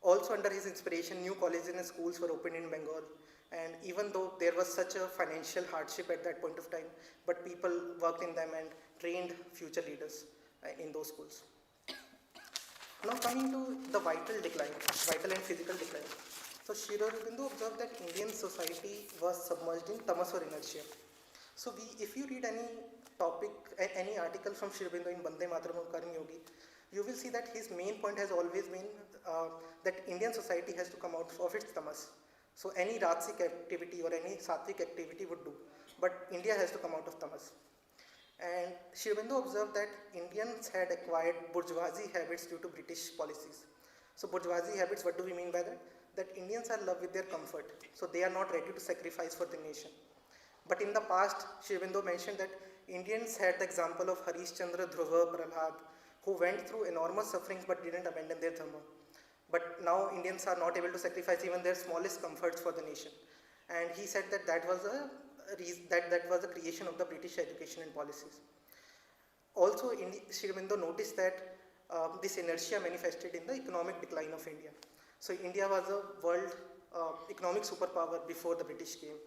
Also under his inspiration, new colleges and schools were opened in Bengal. And even though there was such a financial hardship at that point of time, but people worked in them and trained future leaders in those schools. Now coming to the vital and physical decline. So Sri Aurobindo observed that Indian society was submerged in tamas or inertia. So if you read any topic, any article from Sri Aurobindo in Vande Mataram or Karma Yogi, you will see that his main point has always been that Indian society has to come out of its tamas. So any Rajasic activity or any Sattvic activity would do, but India has to come out of tamas. And Sri Aurobindo observed that Indians had acquired bourgeoisie habits due to British policies. So bourgeoisie habits, what do we mean by that? That Indians are in love with their comfort, so they are not ready to sacrifice for the nation. But in the past, Sri Aurobindo mentioned that Indians had the example of Harishchandra, Dhruva, Prahlad, who went through enormous sufferings but didn't abandon their dharma. But now Indians are not able to sacrifice even their smallest comforts for the nation. And he said that that was a creation of the British education and policies. Also, Sri Aurobindo noticed that this inertia manifested in the economic decline of India. So India was a world economic superpower before the British came.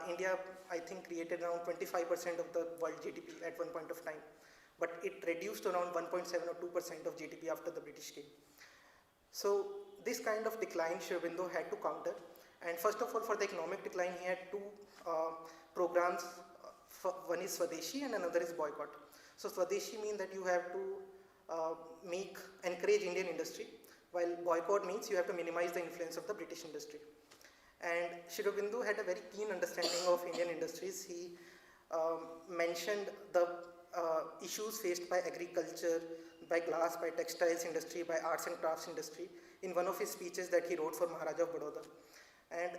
India, I think, created around 25% of the world GDP at one point of time, but it reduced to around 1.7 or 2% of GDP after the British came. So this kind of decline Sri Aurobindo had to counter, and first of all, for the economic decline, he had two programs. One is Swadeshi and another is boycott. So Swadeshi means that you have to encourage Indian industry, while boycott means you have to minimize the influence of the British industry. And Sri Aurobindo had a very keen understanding of Indian industries. He mentioned the issues faced by agriculture, by glass, by textiles industry, by arts and crafts industry in one of his speeches that he wrote for Maharaja of Baroda. And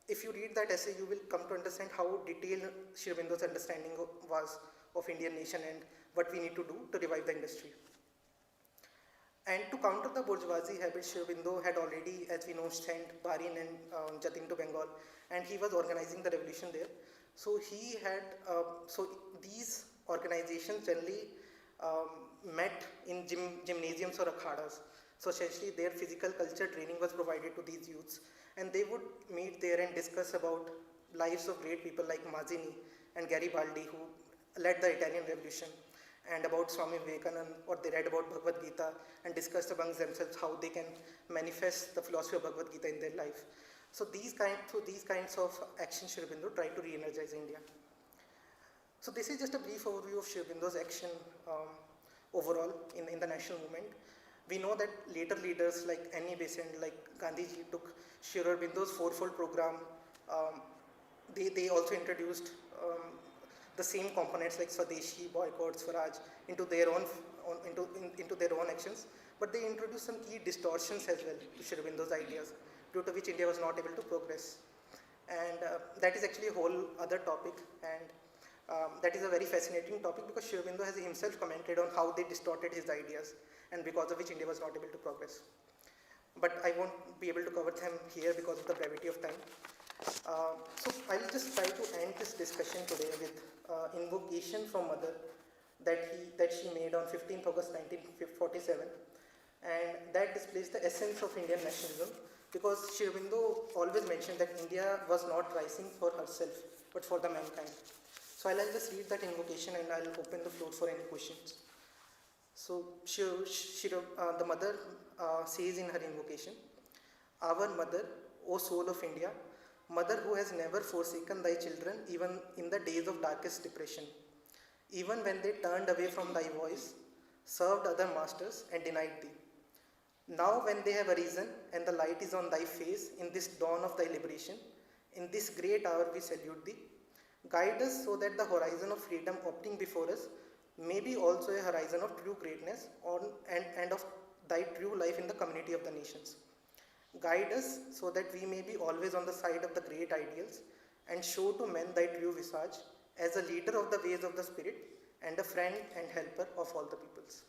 if you read that essay, you will come to understand how detailed Sri Aurobindo's understanding was of Indian nation and what we need to do to revive the industry. And to counter the bourgeoisie habits, Sri Aurobindo had already, as we know, sent Barin and Jatin to Bengal, and he was organizing the revolution there. So he had, these organizations generally met in gymnasiums or akhadas. So essentially their physical culture training was provided to these youths, and they would meet there and discuss about lives of great people like Mazzini and Garibaldi, who led the Italian Revolution, and about Swami Vivekananda, or they read about Bhagavad Gita and discussed amongst themselves how they can manifest the philosophy of Bhagavad Gita in their life. So these kinds of actions Sri Aurobindo tried to re-energize India. So this is just a brief overview of Sri Aurobindo's action overall in the national movement. We know that later leaders like Annie Besant, like Gandhiji took Sri Aurobindo's fourfold program. Um, they also introduced the same components like Swadeshi, boycott, Swaraj into their own into their own actions, but they introduced some key distortions as well to Sri Aurobindo's ideas, due to which India was not able to progress. And that is actually a whole other topic, and that is a very fascinating topic because Sri Aurobindo has himself commented on how they distorted his ideas, and because of which India was not able to progress. But I won't be able to cover them here because of the brevity of time. So I'll just try to end this discussion today with invocation from Mother that she made on 15th August 1947, and that displays the essence of Indian nationalism, because Sri Aurobindo always mentioned that India was not rising for herself but for the mankind. So I'll just read that invocation and I'll open the floor for any questions. So the mother says in her invocation, "Our mother, O soul of India, mother who has never forsaken thy children even in the days of darkest depression, even when they turned away from thy voice, served other masters and denied thee. Now when they have arisen and the light is on thy face in this dawn of thy liberation, in this great hour we salute thee. Guide us so that the horizon of freedom opening before us may be also a horizon of true greatness and of thy true life in the community of the nations. Guide us so that we may be always on the side of the great ideals and show to men thy true visage as a leader of the ways of the Spirit and a friend and helper of all the peoples."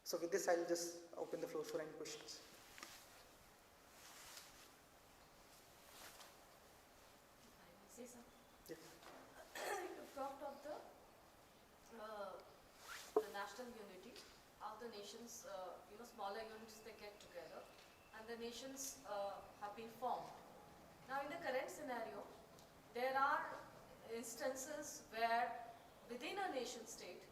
So with this, I'll just open the floor for any questions.
Say something.
Yes.
You talked of the national unity, how the nations, smaller units they get together, and the nations have been formed. Now, in the current scenario, there are instances where within a nation state,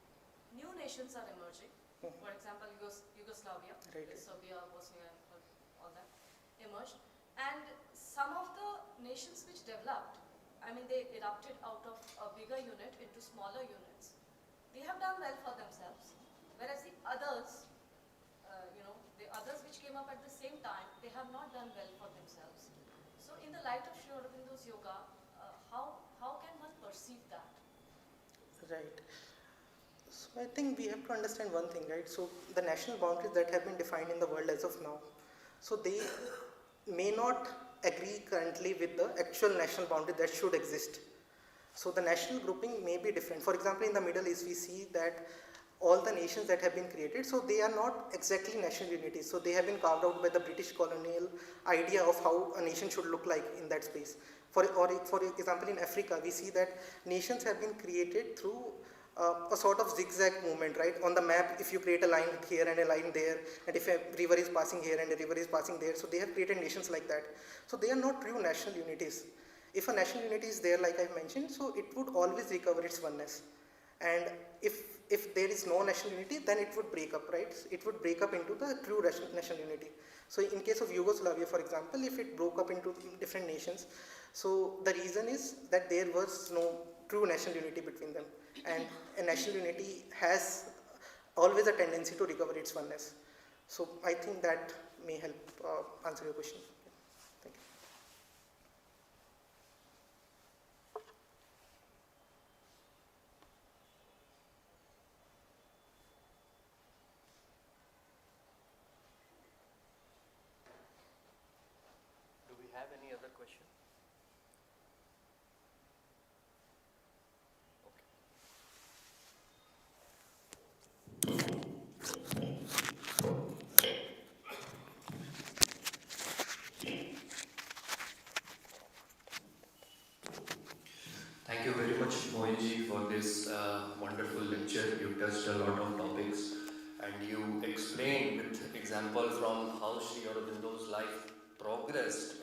new nations are emerging. For example, Yugoslavia,
Right.
Serbia, Bosnia, all that emerged, and some of the nations which developed, they erupted out of a bigger unit into smaller units. They have done well for themselves, whereas the others, the others which came up at the same time, they have not done well for themselves. So, in the light of Sri Aurobindo's yoga, how can one perceive that?
Right. So I think we have to understand one thing, right? So the national boundaries that have been defined in the world as of now, so they may not agree currently with the actual national boundary that should exist. So the national grouping may be different. For example, in the Middle East, we see that all the nations that have been created, so they are not exactly national unities. So they have been carved out by the British colonial idea of how a nation should look like in that space. For example, in Africa, we see that nations have been created through a sort of zigzag movement, right? On the map, if you create a line here and a line there, and if a river is passing here and a river is passing there, so they have created nations like that. So they are not true national unities. If a national unity is there, like I mentioned, so it would always recover its oneness. And if there is no national unity, then it would break up, right? It would break up into the true national unity. So in case of Yugoslavia, for example, if it broke up into different nations, so the reason is that there was no true national unity between them. And a national unity has always a tendency to recover its oneness. So I think that may help answer your question. Thank you.
Do we have any other question? Okay. Thank you very much, Mohinji, for this wonderful lecture. You touched a lot of topics and you explained with example from how Sri Aurobindo's life progressed,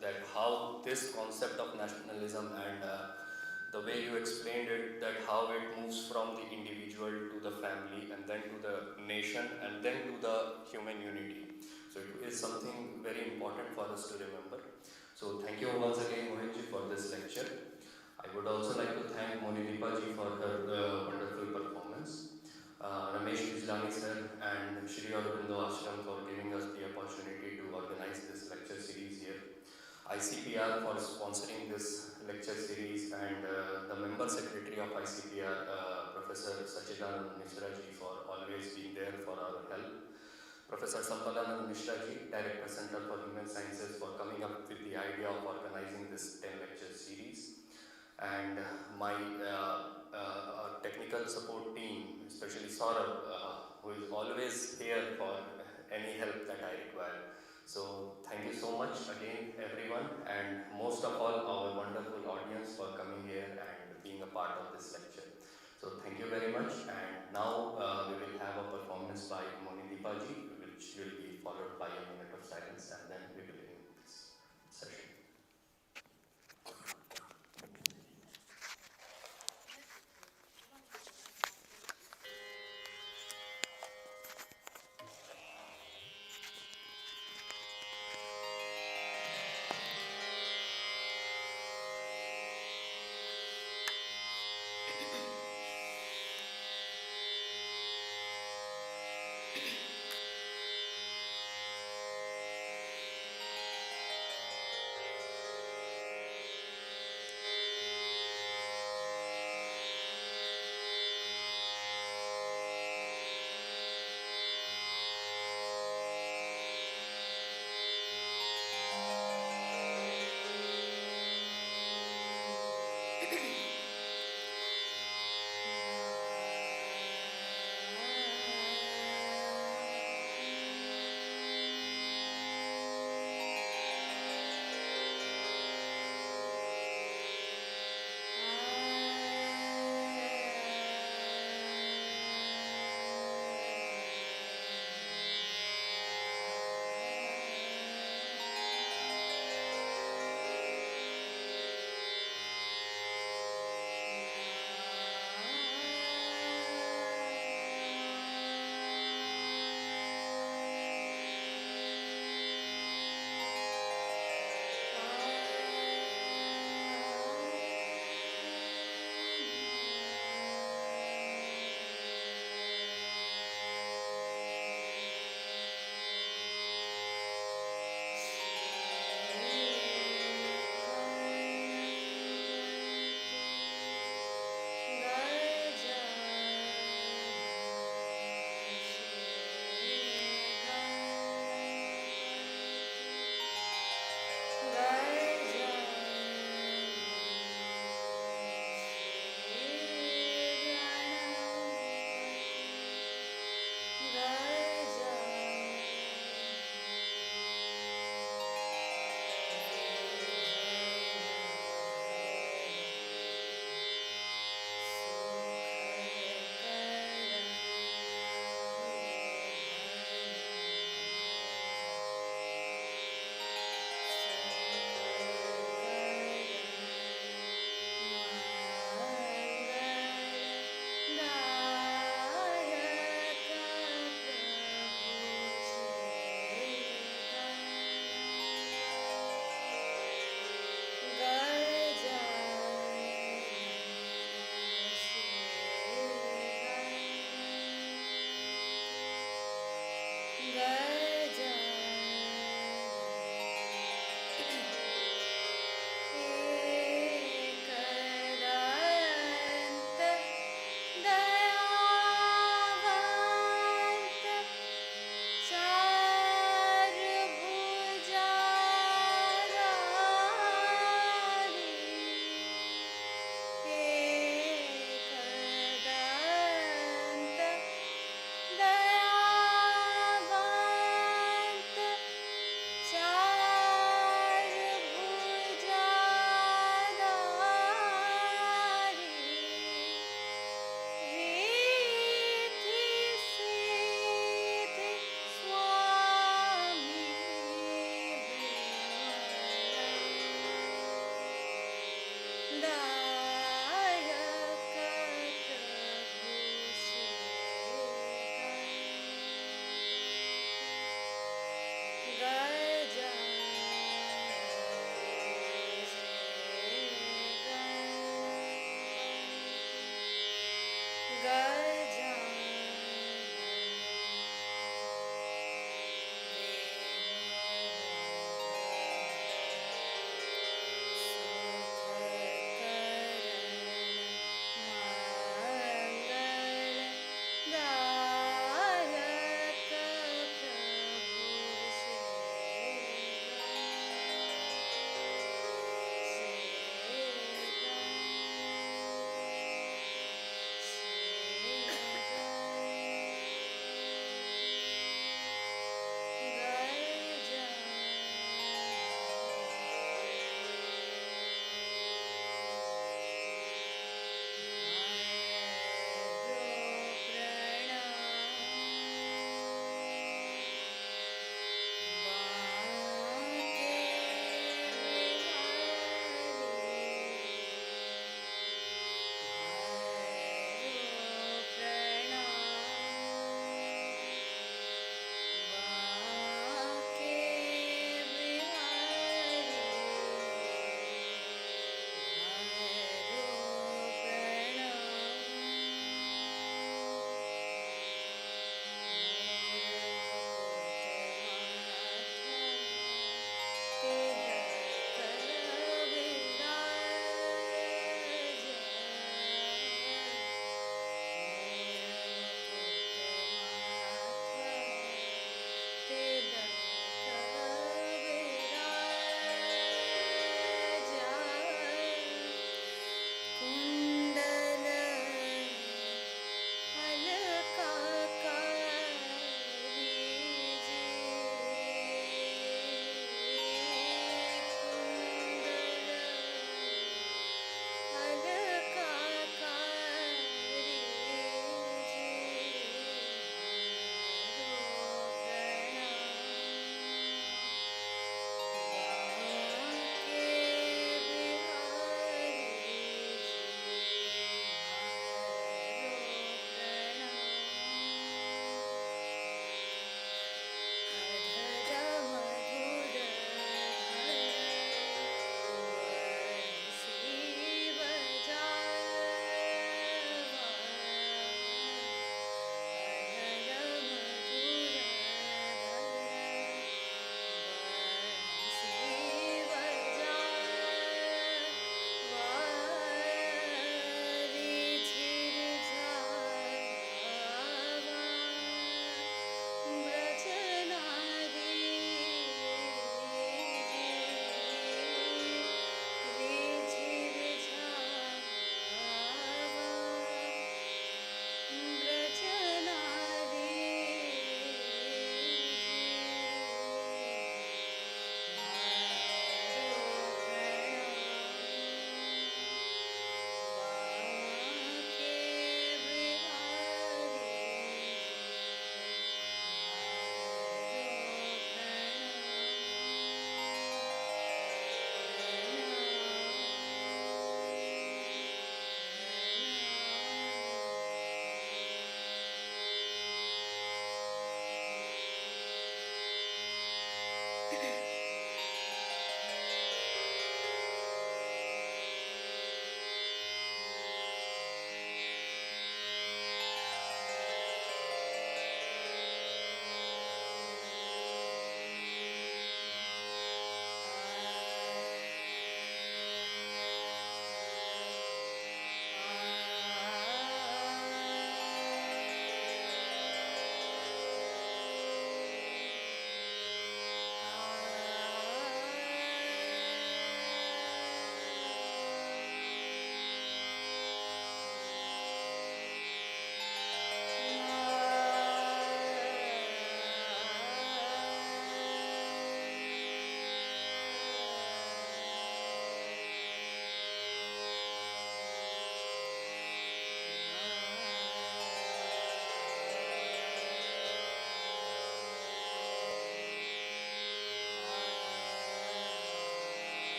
that how this concept of nationalism and the way you explained it, that how it moves from the individual to the family and then to the nation and then to the human unity. So it is something very important for us to remember. So thank you once again, Mohinji, for this lecture. I would also like to thank Monideepa ji for her wonderful performance. Ramesh Bijlani sir and Shri Aurobindo Ashram for giving us the opportunity to organize this lecture series here. ICPR for sponsoring this lecture series, and the member secretary of ICPR, Professor Sachidanand Mishra ji, for always being there for our help. Professor Sampadanand Mishra ji, Director Center for Human Sciences, for coming up with the idea of organizing this 10 lecture series. And my technical support team, especially Saurabh, who is always here for any help that I require. So thank you so much again, everyone, and most of all our wonderful audience for coming here and being a part of this lecture. So thank you very much, and now we will have a performance by Moni Deepa ji, which will be followed by a minute of silence, and then